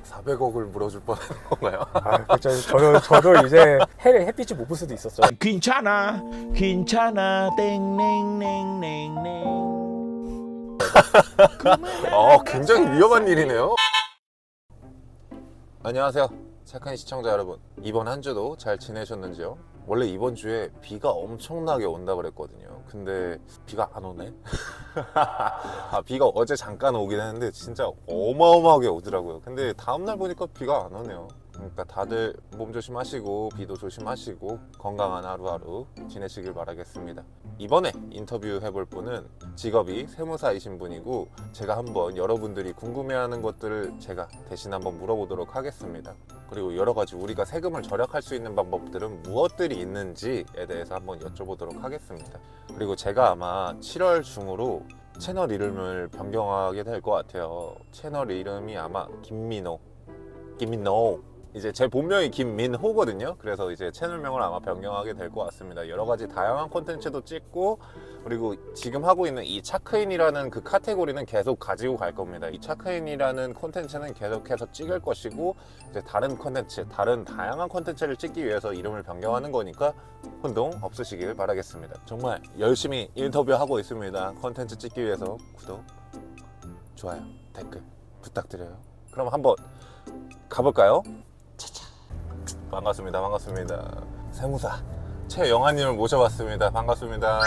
400억을 물어줄 뻔한 건가요? 그렇죠. 저도 이제 햇빛이 못 볼 수도 있었죠. 괜찮아 땡땡땡땡땡. 굉장히 위험한 일이네요. 안녕하세요, 착한 시청자 여러분. 이번 한 주도 잘 지내셨는지요? 원래 이번 주에 비가 엄청나게 온다 그랬거든요. 근데 비가 안 오네. 비가 어제 잠깐 오긴 했는데 진짜 어마어마하게 오더라고요. 근데 다음날 보니까 비가 안 오네요. 그러니까 다들 몸 조심하시고 비도 조심하시고 건강한 하루하루 지내시길 바라겠습니다. 이번에 인터뷰 해볼 분은 직업이 세무사이신 분이고, 제가 한번 여러분들이 궁금해하는 것들을 제가 대신 한번 물어보도록 하겠습니다. 그리고 여러 가지 우리가 세금을 절약할 수 있는 방법들은 무엇들이 있는지에 대해서 한번 여쭤보도록 하겠습니다. 그리고 제가 아마 7월 중으로 채널 이름을 변경하게 될 것 같아요. 채널 이름이 아마 김민호. 이제 제 본명이 김민호거든요. 그래서 이제 채널명을 아마 변경하게 될 것 같습니다. 여러 가지 다양한 콘텐츠도 찍고, 그리고 지금 하고 있는 이 차크인이라는 그 카테고리는 계속 가지고 갈 겁니다. 이 차크인이라는 콘텐츠는 계속해서 찍을 것이고, 이제 다른 콘텐츠, 다른 다양한 콘텐츠를 찍기 위해서 이름을 변경하는 거니까 혼동 없으시길 바라겠습니다. 정말 열심히 인터뷰하고 있습니다. 콘텐츠 찍기 위해서 구독, 좋아요, 댓글 부탁드려요. 그럼 한번 가볼까요? 반갑습니다. 세무사 최영환님을 모셔봤습니다. 반갑습니다.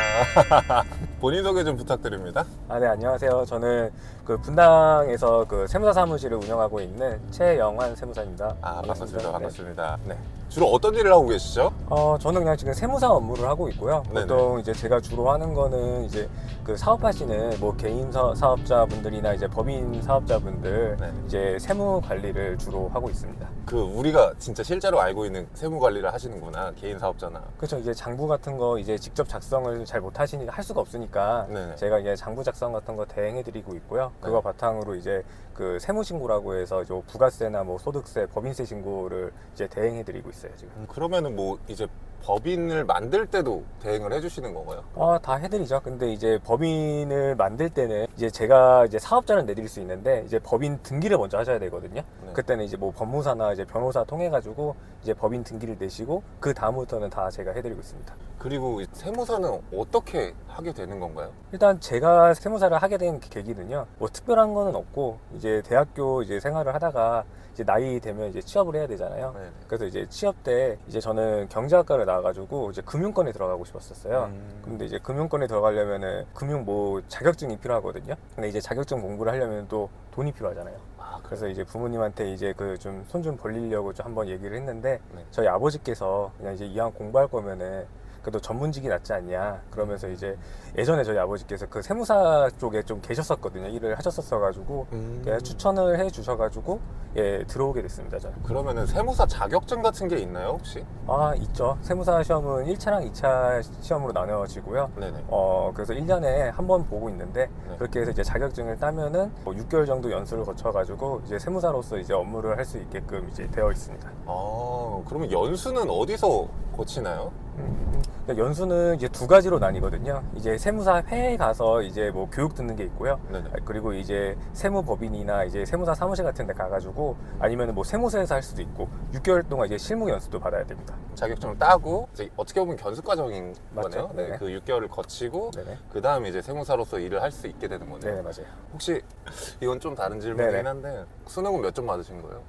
본인 소개 좀 부탁드립니다. 네, 안녕하세요. 저는 그 분당에서 그 세무사 사무실을 운영하고 있는 최영환 세무사입니다. 반갑습니다. 네. 주로 어떤 일을 하고 계시죠? 저는 그냥 지금 세무사 업무를 하고 있고요. 네네. 보통 이제 제가 주로 하는 거는 이제 그 사업하시는 뭐 개인 사업자분들이나 이제 법인 사업자분들 네. 이제 세무 관리를 주로 하고 있습니다. 그 우리가 진짜 실제로 알고 있는 세무 관리를 하시는구나. 개인 사업자나. 그렇죠. 이제 장부 같은 거 이제 직접 작성을 잘 못 하시니까 할 수가 없으니까 네네. 제가 이제 장부 작성 같은 거 대행해 드리고 있고요. 그거 네. 바탕으로 이제 그 세무 신고라고 해서 이제 부가세나 뭐 소득세, 법인세 신고를 이제 대행해 드리고 있어요, 지금. 그러면은 뭐 이제 법인을 만들 때도 대행을 해주시는 건가요? 다 해드리죠. 근데 이제 법인을 만들 때는 이제 제가 이제 사업자를 내드릴 수 있는데 이제 법인 등기를 먼저 하셔야 되거든요. 네. 그때는 이제 뭐 법무사나 이제 변호사 통해 가지고 이제 법인 등기를 내시고 그 다음부터는 다 제가 해드리고 있습니다. 그리고 이 세무사는 어떻게 하게 되는 건가요? 일단 제가 세무사를 하게 된 계기는요, 뭐 특별한 거는 없고 이제 대학교 이제 생활을 하다가 이제 나이 되면 이제 취업을 해야 되잖아요. 네네. 그래서 이제 취업 때 이제 저는 경제학과를 나와가지고 이제 금융권에 들어가고 싶었었어요. 근데 이제 금융권에 들어가려면은 금융 뭐 자격증이 필요하거든요. 근데 이제 자격증 공부를 하려면 또 돈이 필요하잖아요. 그래서 이제 부모님한테 이제 그 좀 손 좀 벌리려고 좀 한번 얘기를 했는데, 네. 저희 아버지께서 그냥 이제 이왕 공부할 거면은 그래도 전문직이 낫지 않냐, 그러면서 이제 예전에 저희 아버지께서 그 세무사 쪽에 좀 계셨었거든요. 일을 하셨었어가지고 추천을 해 주셔가지고 들어오게 됐습니다, 저는. 그러면은 세무사 자격증 같은 게 있나요, 혹시? 있죠. 세무사 시험은 1차랑 2차 시험으로 나눠지고요. 네네. 그래서 1년에 한 번 보고 있는데, 네. 그렇게 해서 이제 자격증을 따면은 뭐 6개월 정도 연수를 거쳐가지고 이제 세무사로서 이제 업무를 할 수 있게끔 이제 되어 있습니다. 그러면 연수는 어디서 거치나요? 그러니까 연수는 이제 두 가지로 나뉘거든요. 이제 세무사 회에 가서 이제 뭐 교육 듣는 게 있고요. 네네. 그리고 이제 세무법인이나 이제 세무사 사무실 같은 데 가가지고, 아니면 뭐 세무서에서 할 수도 있고 6개월 동안 이제 실무 연수도 받아야 됩니다. 자격증을 따고 이제 어떻게 보면 견습 과정인 맞죠? 거네요. 네, 네네. 그 6개월을 거치고 네네. 그 다음에 이제 세무사로서 일을 할 수 있게 되는 거네요. 네, 맞아요. 혹시 이건 좀 다른 질문이긴 네네. 한데 수능은 몇 점 맞으신 거예요?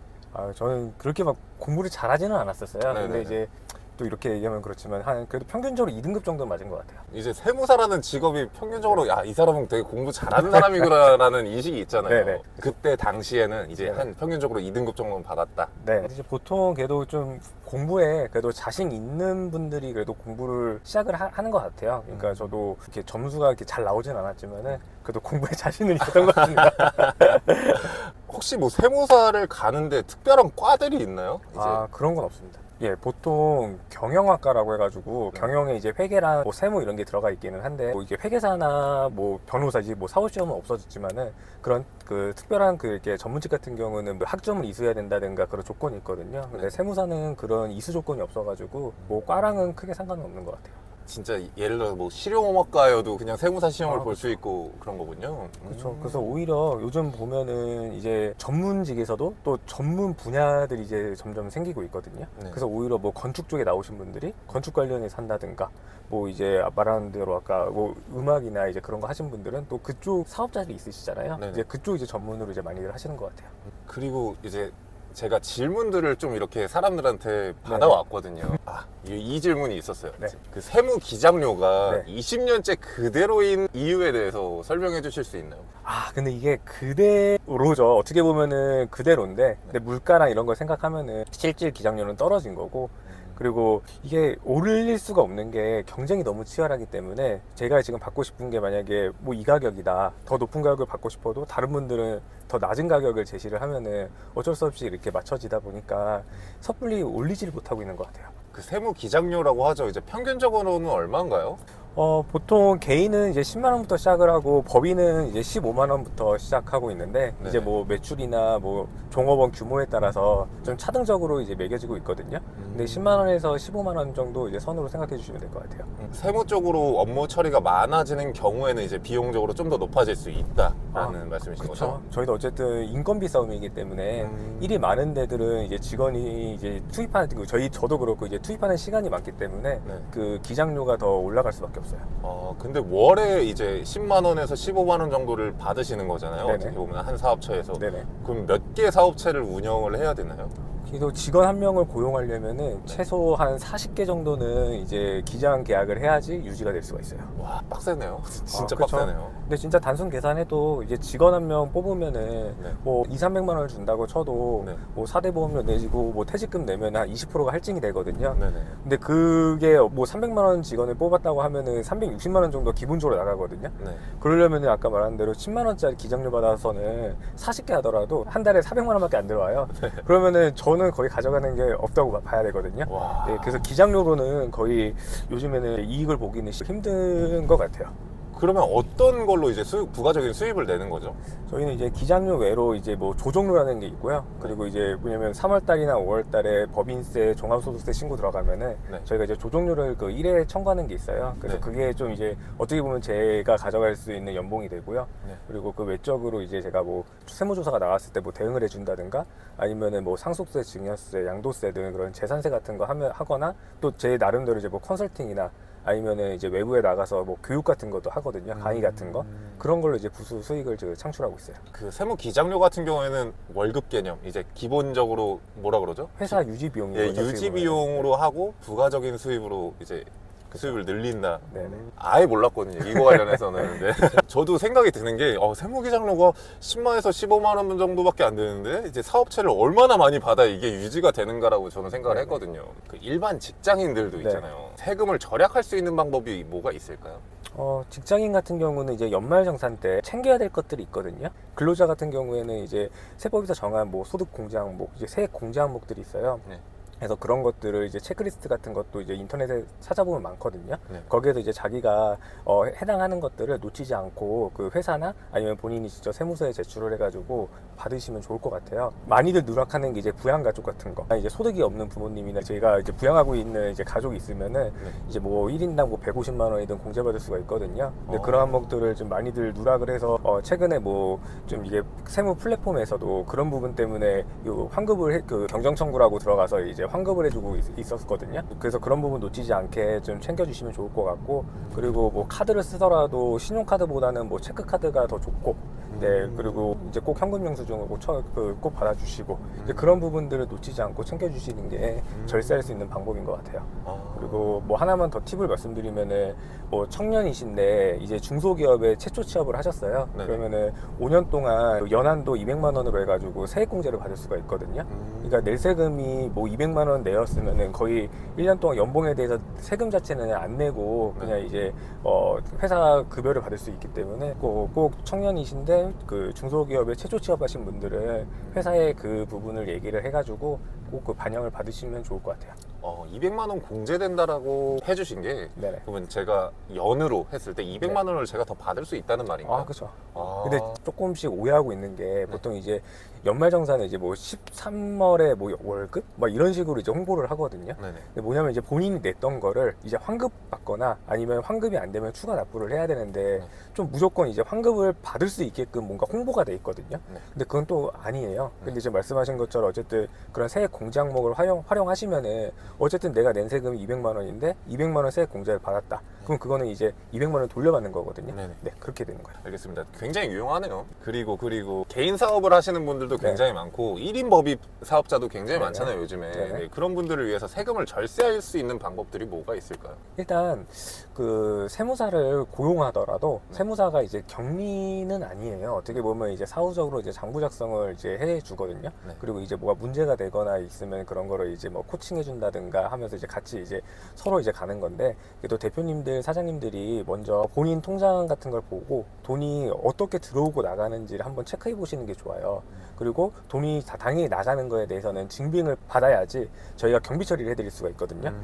저는 그렇게 막 공부를 잘하지는 않았었어요. 네네네. 근데 이제 또 이렇게 얘기하면 그렇지만 그래도 평균적으로 2등급 정도 맞은 것 같아요. 이제 세무사라는 직업이 평균적으로 이 사람은 되게 공부 잘하는 사람이구나라는 인식이 있잖아요. 네네. 그때 당시에는 이제 네네. 한 평균적으로 2등급 정도는 받았다. 네. 이제 보통 그래도 좀 공부에 그래도 자신 있는 분들이 그래도 공부를 시작을 하는 것 같아요. 그러니까 저도 이렇게 점수가 이렇게 잘 나오진 않았지만은 그래도 공부에 자신은 있었던 것 같습니다. 혹시 뭐 세무사를 가는데 특별한 과들이 있나요? 이제 그런 건 없습니다. 예, 보통 경영학과라고 해가지고 경영에 이제 회계랑 뭐 세무 이런 게 들어가 있기는 한데, 뭐 이게 회계사나 뭐 변호사지 뭐 사후시험은 없어졌지만은 그런 그 특별한 그 이렇게 전문직 같은 경우는 뭐 학점을 이수해야 된다든가 그런 조건이 있거든요. 근데 세무사는 그런 이수 조건이 없어가지고 뭐 과랑은 크게 상관은 없는 것 같아요. 진짜 예를 들어 뭐 실용음악가여도 그냥 세무사 시험을 아, 볼 수 있고 그런 거군요. 그렇죠. 그래서 오히려 요즘 보면은 이제 전문직에서도 또 전문 분야들이 이제 점점 생기고 있거든요. 네. 그래서 오히려 뭐 건축 쪽에 나오신 분들이 건축 관련해서 한다든가 뭐 이제 말하는 대로 아까 뭐 음악이나 이제 그런 거 하신 분들은 또 그쪽 사업자들이 있으시잖아요. 네네. 이제 그쪽 이제 전문으로 이제 많이들 하시는 것 같아요. 그리고 이제 제가 질문들을 좀 이렇게 사람들한테 받아왔거든요. 이 질문이 있었어요. 네. 그 세무 기장료가 네. 20년째 그대로인 이유에 대해서 설명해 주실 수 있나요? 근데 이게 그대로죠. 어떻게 보면은 그대로인데 근데 물가랑 이런 걸 생각하면은 실질 기장료는 떨어진 거고 그리고 이게 오를 수가 없는 게 경쟁이 너무 치열하기 때문에 제가 지금 받고 싶은 게 만약에 뭐 이 가격이다 더 높은 가격을 받고 싶어도 다른 분들은 더 낮은 가격을 제시를 하면은 어쩔 수 없이 이렇게 맞춰지다 보니까 섣불리 올리지를 못하고 있는 것 같아요. 그 세무 기장료라고 하죠. 이제 평균적으로는 얼마인가요? 보통 개인은 이제 10만 원부터 시작을 하고 법인은 이제 15만 원부터 시작하고 있는데 네. 이제 뭐 매출이나 뭐 종업원 규모에 따라서 좀 차등적으로 이제 매겨지고 있거든요. 근데 10만 원에서 15만 원 정도 이제 선으로 생각해 주시면 될 것 같아요. 세무 쪽으로 업무 처리가 많아지는 경우에는 이제 비용적으로 좀 더 높아질 수 있다라는 말씀이신 그렇죠. 거죠? 저희도 어쨌든 인건비 싸움이기 때문에 일이 많은 데들은 이제 직원이 이제 투입하는 저도 그렇고 이제 투입하는 시간이 많기 때문에 네. 그 기장료가 더 올라갈 수밖에 없어요. 근데 월에 이제 10만 원에서 15만 원 정도를 받으시는 거잖아요. 네네. 어떻게 보면 한 사업처에서. 네네. 그럼 몇 개 사업체를 운영을 해야 되나요? 그래도 직원 한 명을 고용하려면은 최소 한 40개 정도는 이제 기장 계약을 해야지 유지가 될 수가 있어요. 와, 빡세네요. 진짜 그쵸? 빡세네요. 근데 진짜 단순 계산해도 이제 직원 한 명 뽑으면은 네. 뭐 2, 300만 원을 준다고 쳐도 네. 뭐 4대 보험료 내지고 뭐 퇴직금 내면 한 20%가 할증이 되거든요. 네네. 근데 그게 뭐 300만 원 직원을 뽑았다고 하면은 360만 원 정도 기본적으로 나가거든요. 네. 그러려면은 아까 말한 대로 10만 원짜리 기장료 받아서는 40개 하더라도 한 달에 400만 원밖에 안 들어와요. 그러면은 저는 거의 가져가는 게 없다고 봐야 되거든요. 와. 네, 그래서 기장료로는 거의 요즘에는 이익을 보기는 힘든 것 같아요. 그러면 어떤 걸로 이제 부가적인 수입을 내는 거죠? 저희는 이제 기장료 외로 이제 뭐 조정료라는 게 있고요. 그리고 이제 뭐냐면 3월달이나 5월달에 법인세, 종합소득세 신고 들어가면은 네. 저희가 이제 조정료를 그 1회 청구하는 게 있어요. 그래서 네. 그게 좀 이제 어떻게 보면 제가 가져갈 수 있는 연봉이 되고요. 네. 그리고 그 외적으로 이제 제가 뭐 세무조사가 나왔을 때 뭐 대응을 해준다든가 아니면은 뭐 상속세, 증여세, 양도세 등 그런 재산세 같은 거 하거나 또 제 나름대로 이제 뭐 컨설팅이나 아니면은 이제 외부에 나가서 뭐 교육 같은 것도 하거든요. 강의 같은 거. 그런 걸로 이제 부수 수익을 지금 창출하고 있어요. 그 세무 기장료 같은 경우에는 월급 개념, 이제 기본적으로 뭐라 그러죠? 회사 유지 비용이죠. 예, 유지 비용으로 하고 부가적인 수입으로 이제 수입을 늘린다. 네네. 아예 몰랐거든요. 이거 관련해서는. 네. 저도 생각이 드는 게 세무 기장료가 10만에서 15만 원 정도밖에 안 되는데 이제 사업체를 얼마나 많이 받아 이게 유지가 되는가라고 저는 생각을 네네. 했거든요. 그 일반 직장인들도 네. 있잖아요. 세금을 절약할 수 있는 방법이 뭐가 있을까요? 직장인 같은 경우는 이제 연말정산 때 챙겨야 될 것들이 있거든요. 근로자 같은 경우에는 이제 세법에서 정한 뭐 소득 공제 항목, 이제 세액 공제 항목들이 있어요. 네. 그래서 그런 것들을 이제 체크리스트 같은 것도 이제 인터넷에 찾아보면 많거든요. 네. 거기에서 이제 자기가 해당하는 것들을 놓치지 않고 그 회사나 아니면 본인이 직접 세무서에 제출을 해가지고 받으시면 좋을 것 같아요. 많이들 누락하는 게 이제 부양가족 같은 거. 이제 소득이 없는 부모님이나 제가 이제 부양하고 있는 이제 가족이 있으면은 네. 이제 뭐 1인당 뭐 150만 원이든 공제받을 수가 있거든요. 근데 어. 그런 항목들을 좀 많이들 누락을 해서 최근에 뭐 좀 이게 세무 플랫폼에서도 그런 부분 때문에 요 환급을 그 경정 청구라고 들어가서 이제 환급을 해주고 있었거든요. 그래서 그런 부분 놓치지 않게 좀 챙겨주시면 좋을 것 같고 그리고 뭐 카드를 쓰더라도 신용카드보다는 뭐 체크카드가 더 좋고 네 그리고 이제 꼭 현금 영수증을 꼭 받아주시고 이제 그런 부분들을 놓치지 않고 챙겨주시는 게 절세할 수 있는 방법인 것 같아요. 그리고 뭐 하나만 더 팁을 말씀드리면은 뭐 청년이신데 이제 중소기업에 최초 취업을 하셨어요. 네. 그러면은 5년 동안 연한도 200만 원으로 해가지고 세액공제를 받을 수가 있거든요. 그러니까 낼 세금이 뭐 200만 원 내었으면은 거의 1년 동안 연봉에 대해서 세금 자체는 안 내고 그냥 이제 회사 급여를 받을 수 있기 때문에 꼭 청년이신데 그 중소기업에 최초 취업하신 분들은 회사에 그 부분을 얘기를 해가지고 꼭 그 반영을 받으시면 좋을 것 같아요. 200만 원 공제된다라고 해주신 게 네네. 그러면 제가 연으로 했을 때 200만 원을 제가 더 받을 수 있다는 말인가요? 아, 그렇죠. 아. 근데 조금씩 오해하고 있는 게 보통 이제 연말정산에 이제 뭐 13월에 뭐 월급? 막 이런 식으로 이제 홍보를 하거든요. 네네. 근데 뭐냐면 이제 본인이 냈던 거를 이제 환급 받거나 아니면 환급이 안 되면 추가 납부를 해야 되는데 좀 무조건 이제 환급을 받을 수 있게끔 뭔가 홍보가 돼 있거든요. 네. 근데 그건 또 아니에요. 근데 이제 말씀하신 것처럼 어쨌든 그런 세액 공제 항목을 활용하시면은 어쨌든 내가 낸 세금이 200만 원인데 200만 원 세액 공제를 받았다. 그럼 그거는 이제 200만 원 돌려받는 거거든요. 네네. 네, 그렇게 되는 거예요. 알겠습니다. 굉장히 유용하네요. 그리고 개인 사업을 하시는 분들도 굉장히 많고 1인 법인 사업자도 굉장히 네네. 많잖아요, 요즘에. 네네. 네, 그런 분들을 위해서 세금을 절세할 수 있는 방법들이 뭐가 있을까요? 일단 그 세무사를 고용하더라도 세무사가 이제 격리는 아니에요. 어떻게 보면 이제 사후적으로 이제 장부 작성을 이제 해 주거든요. 네. 그리고 이제 뭐가 문제가 되거나 있으면 그런 거를 이제 뭐 코칭해 준다든가 하면서 이제 같이 이제 서로 이제 가는 건데, 또 대표님들, 사장님들이 먼저 본인 통장 같은 걸 보고 돈이 어떻게 들어오고 나가는지를 한번 체크해 보시는 게 좋아요. 그리고 돈이 다 당연히 나가는 거에 대해서는 증빙을 받아야지 저희가 경비 처리를 해드릴 수가 있거든요.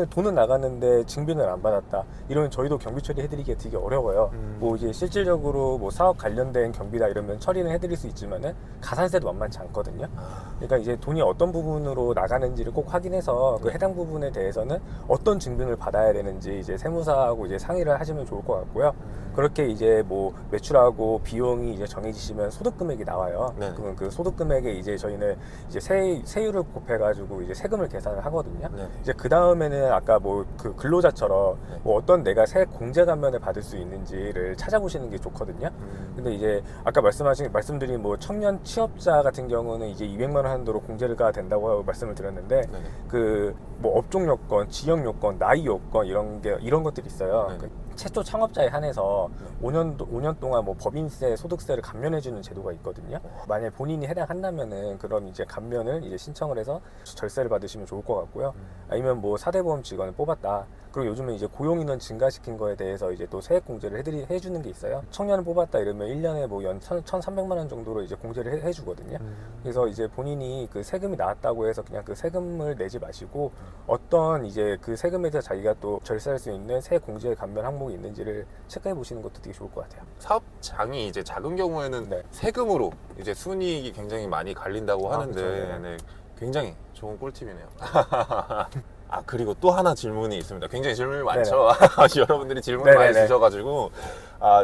돈은 나갔는데 증빙을 안 받았다 이러면 저희도 경비 처리 해드리기 되게 어려워요. 뭐 이제 실질적으로 뭐 사업 관련된 경비다 이러면 처리는 해드릴 수 있지만은 가산세도 만만치 않거든요. 그러니까 이제 돈이 어떤 부분으로 나가는지를 꼭 확인해서 그 해당 부분에 대해서는 어떤 증빙을 받아야 되는지 이제 세무사하고 이제 상의를 하시면 좋을 것 같고요. 그렇게 이제 뭐 매출하고 비용이 이제 정해지시면 소득 금액이 나와요. 네. 그러면 그 소득 금액에 이제 저희는 이제 세율을 곱해가지고 이제 세금을 계산을 하거든요. 네. 이제 그 다음에는 아까 뭐 그 근로자처럼 뭐 어떤 내가 세액 공제 감면을 받을 수 있는지를 찾아보시는 게 좋거든요. 근데 이제 아까 말씀드린 뭐 청년 취업자 같은 경우는 이제 200만 원 한도로 공제가 된다고 말씀을 드렸는데 네네. 그 뭐 업종 요건, 지역 요건, 나이 요건 이런 것들이 있어요. 네네. 그 최초 창업자에 한해서 5년 동안 뭐 법인세, 소득세를 감면해주는 제도가 있거든요. 만약 본인이 해당한다면은 그럼 이제 감면을 이제 신청을 해서 절세를 받으시면 좋을 것 같고요. 아니면 뭐 4대 보험 직원을 뽑았다. 그리고 요즘에 이제 고용인원 증가시킨 거에 대해서 이제 또 세액 공제를 해주는 게 있어요. 청년을 뽑았다 이러면 1년에 뭐 연 1,300만 원 정도로 이제 공제를 해주거든요. 그래서 이제 본인이 그 세금이 나왔다고 해서 그냥 그 세금을 내지 마시고 어떤 이제 그 세금에 대해서 자기가 또 절세할 수 있는 세액 공제 감면 항목이 있는지를 체크해 보시는 것도 되게 좋을 것 같아요. 사업장이 이제 작은 경우에는 네. 세금으로 이제 순이익이 굉장히 많이 갈린다고 하는데 그렇죠. 네, 굉장히 좋은 꿀팁이네요. 그리고 또 하나 질문이 있습니다. 굉장히 질문이 많죠. 여러분들이 질문을 많이 네네네. 주셔가지고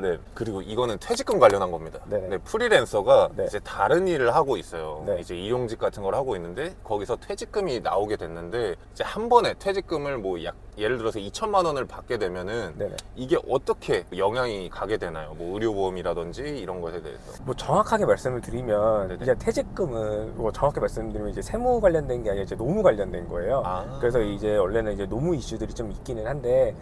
네. 그리고 이거는 퇴직금 관련한 겁니다. 네네. 네, 프리랜서가 네. 이제 다른 일을 하고 있어요. 네. 이제 일용직 같은 걸 하고 있는데 거기서 퇴직금이 나오게 됐는데 이제 한 번에 퇴직금을 뭐 예를 들어서 2천만 원을 받게 되면은 네네. 이게 어떻게 영향이 가게 되나요? 뭐 의료보험이라든지 이런 것에 대해서. 뭐 정확하게 말씀을 드리면 네네. 이제 퇴직금은 뭐 정확히 말씀드리면 이제 세무 관련된 게 아니라 이제 노무 관련된 거예요. 그래서 이제 원래는 이제 노무 이슈들이 좀 있기는 한데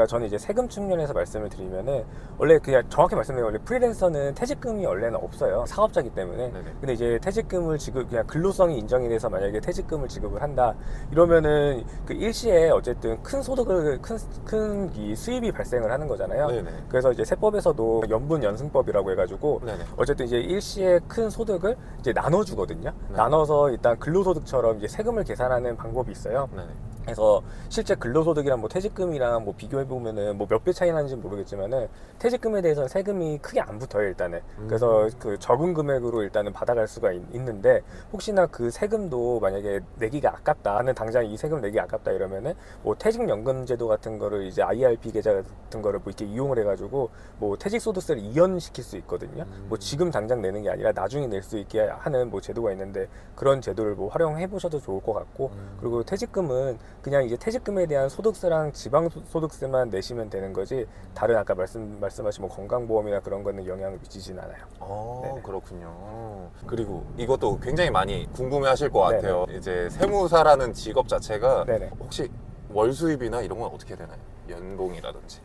저는 이제 세금 측면에서 말씀을 드리면은 원래 그냥 정확히 말씀드리면 원래 프리랜서는 퇴직금이 원래는 없어요. 사업자기 때문에. 네네. 근데 이제 퇴직금을 그냥 근로성이 인정이 돼서 만약에 퇴직금을 지급을 한다 이러면은 그 일시에 어쨌든 큰 소득을 큰 이 수입이 발생을 하는 거잖아요. 네네. 그래서 이제 세법에서도 연분연승법이라고 해가지고 네네. 어쨌든 이제 일시에 큰 소득을 이제 나눠주거든요. 네. 나눠서 일단 근로소득처럼 이제 세금을 계산하는 방법이 있어요. 네네. 그래서 실제 근로소득이랑 뭐 퇴직금이랑 뭐 비교해 보면은 뭐 몇 배 차이 나는지 모르겠지만은 퇴직금에 대해서는 세금이 크게 안 붙어요 일단은. 그래서 그 적은 금액으로 일단은 받아갈 수가 있는데 혹시나 그 세금도 만약에 내기가 아깝다, 나는 당장 이 세금 내기 아깝다 이러면은 뭐 퇴직연금제도 같은 거를 이제 IRP 계좌 같은 거를 뭐 이렇게 이용을 해가지고 뭐 퇴직소득세를 이연시킬 수 있거든요. 뭐 지금 당장 내는 게 아니라 나중에 낼 수 있게 하는 뭐 제도가 있는데 그런 제도를 뭐 활용해 보셔도 좋을 것 같고 그리고 퇴직금은 그냥 이제 퇴직금에 대한 소득세랑 지방소득세만 내시면 되는 거지 다른 아까 말씀하신 뭐 건강보험이나 그런 거는 영향을 미치진 않아요. 네네. 그렇군요. 그리고 이것도 굉장히 많이 궁금해 하실 것 네네. 같아요. 이제 세무사라는 직업 자체가 네네. 혹시 월 수입이나 이런 건 어떻게 되나요? 연봉이라든지.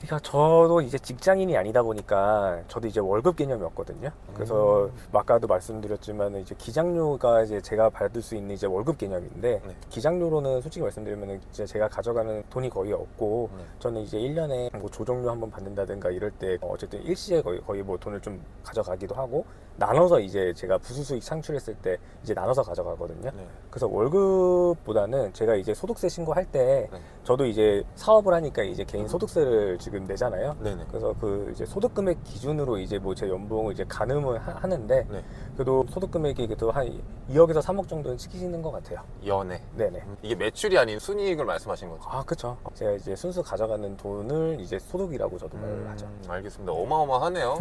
그러니까 저도 이제 직장인이 아니다 보니까 저도 이제 월급 개념이었거든요. 그래서 아까도 말씀드렸지만 이제 기장료가 이제 제가 받을 수 있는 이제 월급 개념인데 네. 기장료로는 솔직히 말씀드리면 이제 제가 가져가는 돈이 거의 없고 네. 저는 이제 1년에 뭐 조정료 한번 받는다든가 이럴 때 어쨌든 일시에 거의 뭐 돈을 좀 가져가기도 하고 나눠서 이제 제가 부수수익 창출했을 때 이제 나눠서 가져가거든요. 네. 그래서 월급보다는 제가 이제 소득세 신고할 때 네. 저도 이제 사업을 하니까 이제 개인 소득세를 지금 내잖아요. 네네. 그래서 그 이제 소득 금액 기준으로 이제 뭐 제 연봉을 이제 가늠을 하는데 네. 그래도 소득 금액이 그래도 한 2억에서 3억 정도는 찍히는 것 같아요. 연애. 네네. 이게 매출이 아닌 순이익을 말씀하신 거죠? 아, 그쵸. 제가 이제 순수 가져가는 돈을 이제 소득이라고 저도 말을 하죠. 알겠습니다. 어마어마하네요.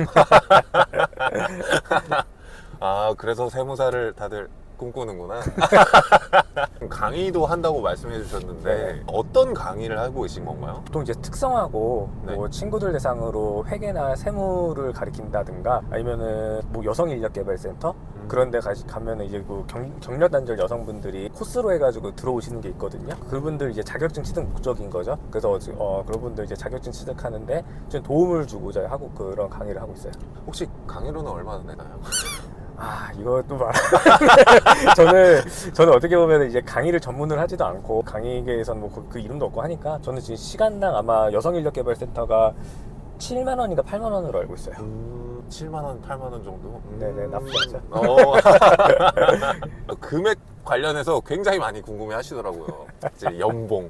아, 그래서 세무사를 다들 꿈꾸는구나. 강의도 한다고 말씀해 주셨는데 네. 어떤 강의를 하고 계신 건가요? 보통 이제 특성화고 네. 뭐 친구들 대상으로 회계나 세무를 가리킨다든가 아니면은 뭐 여성인력개발센터 그런 데 가면은 이제 그 경력단절 여성분들이 코스로 해가지고 들어오시는 게 있거든요. 그분들 이제 자격증 취득 목적인 거죠. 그래서 그런 분들 이제 자격증 취득하는데 좀 도움을 주고자 하고 그런 강의를 하고 있어요. 혹시 강의료는 얼마나 내나요? 아, 이것도 저는 어떻게 보면 이제 강의를 전문을 하지도 않고 강의계에서는 뭐 그 이름도 없고 하니까 저는 지금 시간당 아마 여성인력개발센터가 7만 원인가 8만 원으로 알고 있어요. 7만 원, 8만 원 정도? 네네, 나쁘지 않죠. 금액 관련해서 굉장히 많이 궁금해 하시더라고요. 이제 연봉,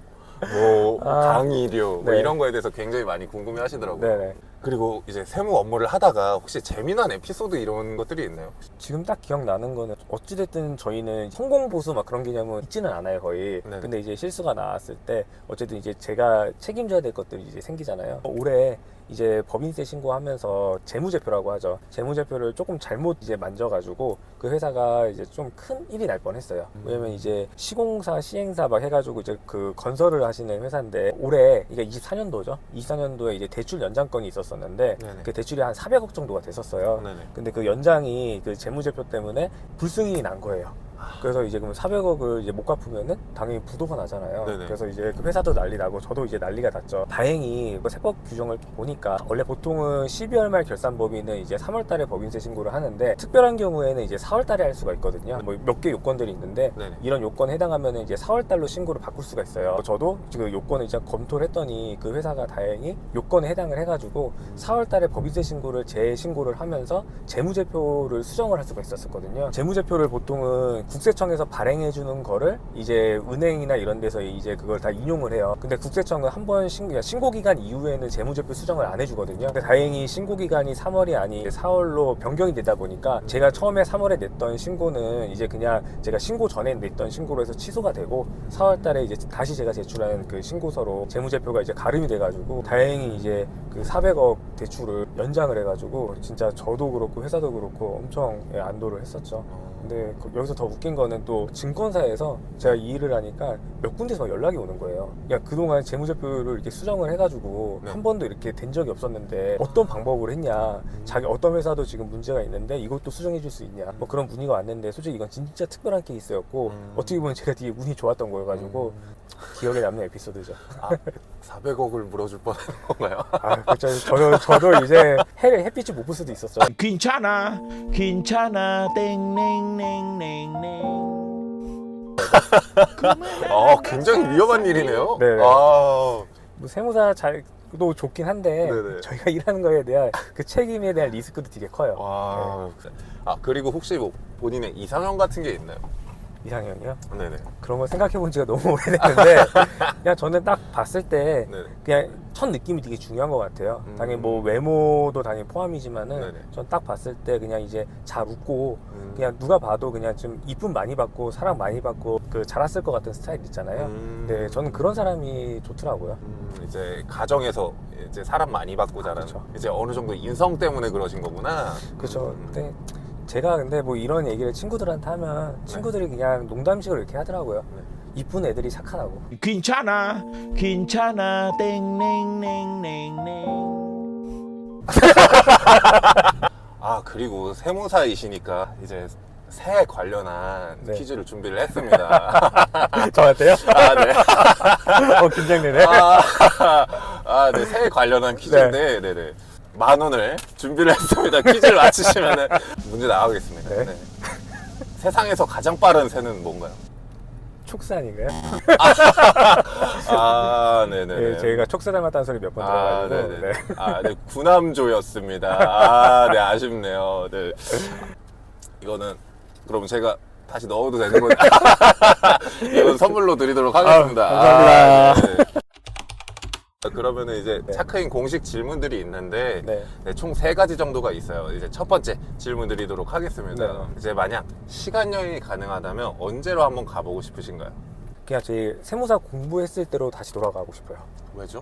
뭐 강의료 뭐 네. 이런 거에 대해서 굉장히 많이 궁금해 하시더라고요. 네네. 그리고 이제 세무 업무를 하다가 혹시 재미난 에피소드 이런 것들이 있나요? 지금 딱 기억나는 거는 어찌됐든 저희는 성공보수 막 그런 개념은 있지는 않아요 거의. 네네. 근데 이제 실수가 나왔을 때 어쨌든 이제 제가 책임져야 될 것들이 이제 생기잖아요. 올해 이제 법인세 신고하면서 재무제표라고 하죠. 재무제표를 조금 잘못 이제 만져가지고 그 회사가 이제 좀 큰 일이 날 뻔했어요. 왜냐면 이제 시공사, 시행사 막 해가지고 이제 그 건설을 하시는 회사인데 올해 이게 24년도죠. 24년도에 이제 대출 연장건이 있었었는데 네네. 그 대출이 한 400억 정도가 됐었어요. 네네. 근데 그 연장이 그 재무제표 때문에 불승인이 난 거예요. 그래서 이제 그럼 400억을 이제 못 갚으면은 당연히 부도가 나잖아요. 네네. 그래서 이제 그 회사도 난리 나고 저도 이제 난리가 났죠. 다행히 그 세법 규정을 보니까 원래 보통은 12월 말 결산법인은 이제 3월 달에 법인세 신고를 하는데 특별한 경우에는 이제 4월 달에 할 수가 있거든요. 뭐 몇 개 요건들이 있는데 네네. 이런 요건에 해당하면은 이제 4월 달로 신고를 바꿀 수가 있어요. 저도 지금 요건을 이제 검토를 했더니 그 회사가 다행히 요건에 해당을 해가지고 4월 달에 법인세 신고를 재신고를 하면서 재무제표를 수정을 할 수가 있었거든요. 재무제표를 보통은 국세청에서 발행해 주는 거를 이제 은행이나 이런 데서 이제 그걸 다 인용을 해요. 근데 국세청은 한 번 신고 기간 이후에는 재무제표 수정을 안 해주거든요. 근데 다행히 신고 기간이 3월이 아닌 4월로 변경이 되다 보니까 제가 처음에 3월에 냈던 신고는 이제 그냥 제가 신고 전에 냈던 신고로 해서 취소가 되고 4월 달에 이제 다시 제가 제출한 그 신고서로 재무제표가 이제 가름이 돼가지고 다행히 이제 그 400억 대출을 연장을 해가지고 진짜 저도 그렇고 회사도 그렇고 엄청 안도를 했었죠. 근데 여기서 더 웃긴 거는 또 증권사에서 제가 이 일을 하니까 몇 군데서 막 연락이 오는 거예요. 야, 그동안 재무제표를 이렇게 수정을 해가지고 네. 한 번도 이렇게 된 적이 없었는데 어떤 방법으로 했냐. 자기 어떤 회사도 지금 문제가 있는데 이것도 수정해 줄 수 있냐. 뭐 그런 문의가 왔는데 솔직히 이건 진짜 특별한 케이스였고 어떻게 보면 제가 되게 운이 좋았던 거여가지고 기억에 남는 에피소드죠. 아, 400억을 물어줄 뻔한 건가요? 아, 그렇죠. 저도 이제 햇빛을 못 볼 수도 있었죠. 괜찮아 괜찮아 땡땡땡땡땡 굉장히 위험한 일이네요. 네네. 아, 뭐 세무사 잘도 좋긴 한데 네네. 저희가 일하는 거에 대한 그 책임에 대한 리스크도 되게 커요. 와. 아, 그리고 혹시 뭐 본인의 이상형 같은 게 있나요? 이상형이요? 네네. 그런 걸 생각해 본 지가 너무 오래됐는데 그냥 저는 딱 봤을 때 네네. 그냥 첫 느낌이 되게 중요한 것 같아요. 당연히 뭐 외모도 당연히 포함이지만은 네네. 전 딱 봤을 때 그냥 이제 잘 웃고 그냥 누가 봐도 그냥 좀 이쁨 많이 받고 사랑 많이 받고 그 자랐을 것 같은 스타일 있잖아요. 네, 저는 그런 사람이 좋더라고요. 이제 가정에서 이제 사람 많이 받고 자라는 그쵸. 이제 어느 정도 인성 때문에 그러신 거구나. 그렇죠. 근데 제가 근데 뭐 이런 얘기를 친구들한테 하면 친구들이 그냥 농담식으로 이렇게 하더라고요. 네. 이쁜 애들이 착하다고. 괜찮아 괜찮아 땡땡땡땡땡 아, 그리고 세무사이시니까 이제 새 관련한 네. 퀴즈를 준비를 했습니다. 저한테요? 아, 네. 긴장되네. 네. 새 관련한 퀴즈인데, 네네. 10,000원을 준비를 했습니다. 퀴즈를 맞히시면 문제 나가겠습니다. 네. 네. 세상에서 가장 빠른 새는 뭔가요? 촉사 아닌가요? 아, 네네. 네, 저희가 촉사 닮았다는 소리 몇 번 아, 들어가지고. 네네. 네. 아, 네, 구남조였습니다. 아, 네, 아쉽네요. 네. 이거는 그럼 제가 다시 넣어도 되는 거죠? 이건 선물로 드리도록 하겠습니다. 감사합니다. 네. 그러면은 이제 네. 차크인 공식 질문들이 있는데 네. 네, 총 3가지 정도가 있어요. 이제 첫 번째 질문 드리도록 하겠습니다. 네. 이제 만약 시간 여행이 가능하다면 언제로 한번 가보고 싶으신가요? 그냥 제 세무사 공부했을 때로 다시 돌아가고 싶어요. 왜죠?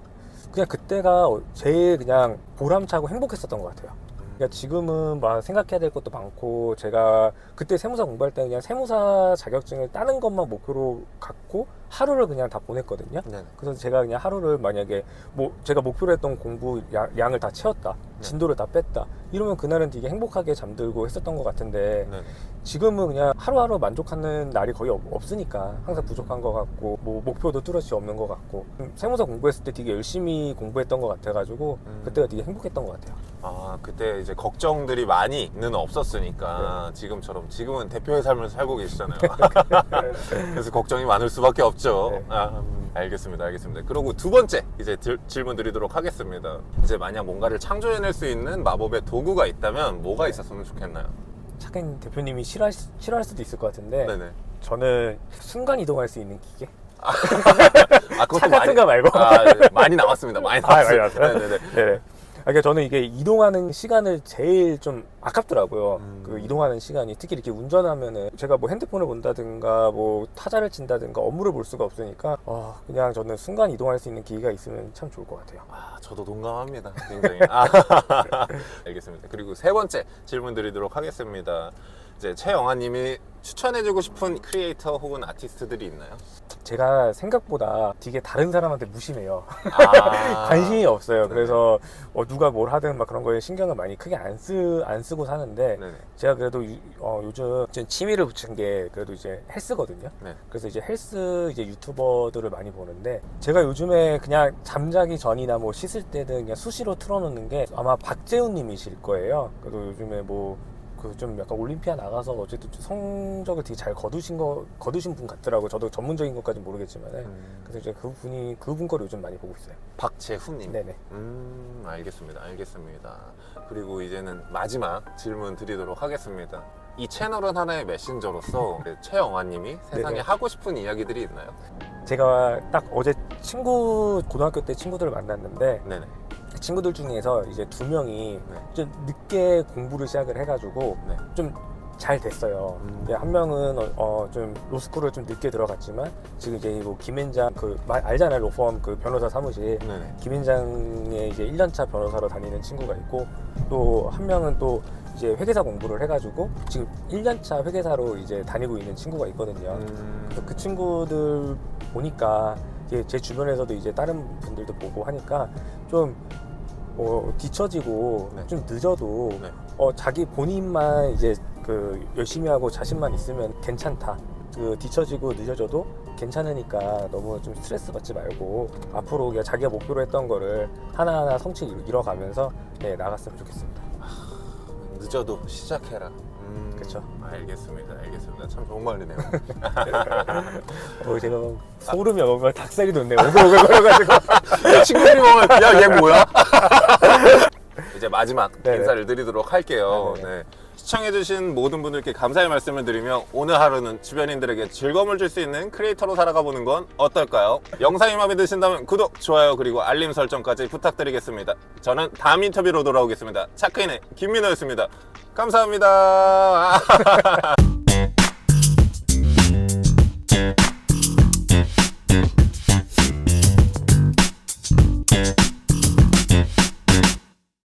그냥 그때가 제일 그냥 보람차고 행복했었던 것 같아요. 그러니까 지금은 막 생각해야 될 것도 많고, 제가 그때 세무사 공부할 때 그냥 세무사 자격증을 따는 것만 목표로 갖고 하루를 그냥 다 보냈거든요. 네. 그래서 제가 그냥 하루를 만약에 뭐 제가 목표로 했던 공부 양을 다 채웠다, 진도를 다 뺐다, 이러면 그날은 되게 행복하게 잠들고 했었던 것 같은데, 네. 지금은 그냥 하루하루 만족하는 날이 거의 없으니까 항상 부족한 것 같고, 뭐 목표도 뚜렷이 없는 것 같고, 세무사 공부했을 때 되게 열심히 공부했던 것 같아가지고 그때가 되게 행복했던 것 같아요. 아, 그때 이제 걱정들이 많이는 없었으니까 지금은 대표의 삶을 살고 계시잖아요. 그래서 걱정이 많을 수밖에 없죠. 네. 아, 알겠습니다. 그리고 두 번째 이제 질문 드리도록 하겠습니다. 이제 만약 뭔가를 창조해낼 수 있는 마법의 도구가 있다면 뭐가 있었으면 좋겠나요? 착한 대표님이 싫어할 수도 있을 것 같은데, 네네. 저는 순간 이동할 수 있는 기계? 아, 그것도 차 같은 거 말고. 네. 많이 나왔습니다. 많이 많이 나왔어요. 나왔어요? 네네네. 네네. 그러니까 저는 이게 이동하는 시간을 제일 좀 아깝더라고요. 그 이동하는 시간이, 특히 이렇게 운전하면은 제가 뭐 핸드폰을 본다든가 뭐 타자를 친다든가 업무를 볼 수가 없으니까 그냥 저는 순간 이동할 수 있는 기회가 있으면 참 좋을 것 같아요. 아, 저도 동감합니다. 굉장히. 알겠습니다. 그리고 세 번째 질문 드리도록 하겠습니다. 이제 최영아님이 추천해주고 싶은 크리에이터 혹은 아티스트들이 있나요? 제가 생각보다 되게 다른 사람한테 무심해요. 아, 관심이 없어요. 네네. 그래서 누가 뭘 하든 막 그런 거에 신경을 많이 크게 안 쓰고 사는데, 네네. 제가 그래도 요즘 취미를 붙인 게 그래도 이제 헬스거든요. 네. 그래서 이제 헬스 이제 유튜버들을 많이 보는데, 제가 요즘에 그냥 잠자기 전이나 뭐 씻을 때든 그냥 수시로 틀어놓는 게 아마 박재훈 님이실 거예요. 그래도 요즘에 뭐 그 좀 약간 올림피아 나가서 어쨌든 좀 성적을 되게 잘 거두신 분 같더라고요. 저도 전문적인 것까지는 모르겠지만은. 그래서 이제 그분 거를 요즘 많이 보고 있어요. 박재훈님. 네네. 알겠습니다. 그리고 이제는 마지막 질문 드리도록 하겠습니다. 이 채널은 하나의 메신저로서 최영아님이 세상에 네네. 하고 싶은 이야기들이 있나요? 제가 딱 어제 고등학교 때 친구들을 만났는데, 네네. 친구들 중에서 이제 2명이 네. 좀 늦게 공부를 시작을 해가지고 네. 좀 잘 됐어요. 한 명은 좀 로스쿨을 좀 늦게 들어갔지만 지금 이제 뭐 김앤장 알잖아요, 로펌 그 변호사 사무실. 네네. 김앤장에 이제 1년차 변호사로 다니는 친구가 있고, 또 한 명은 또 이제 회계사 공부를 해가지고 지금 1년차 회계사로 이제 다니고 있는 친구가 있거든요. 그래서 그 친구들 보니까 이제 제 주변에서도 이제 다른 분들도 보고 하니까 좀 뒤처지고 네. 좀 늦어도 네. 자기 본인만 이제 그 열심히 하고 자신만 있으면 괜찮다. 그 뒤처지고 늦어져도 괜찮으니까 너무 좀 스트레스 받지 말고 앞으로 그냥 자기가 목표로 했던 거를 하나하나 성취 이뤄가면서 나갔으면 좋겠습니다. 늦어도 시작해라. 그쵸. 알겠습니다. 참 좋은 말이네요. 제가 소름이 뭔가 닭살이 돋네. 오글오글거려가지고. 친구들이 보면 야, 얘 뭐야? 이제 마지막 네네. 인사를 드리도록 할게요. 네네. 네. 시청해주신 모든 분들께 감사의 말씀을 드리며 오늘 하루는 주변인들에게 즐거움을 줄 수 있는 크리에이터로 살아가 보는 건 어떨까요? 영상이 마음에 드신다면 구독, 좋아요, 그리고 알림 설정까지 부탁드리겠습니다. 저는 다음 인터뷰로 돌아오겠습니다. 차크인의 김민호였습니다. 감사합니다.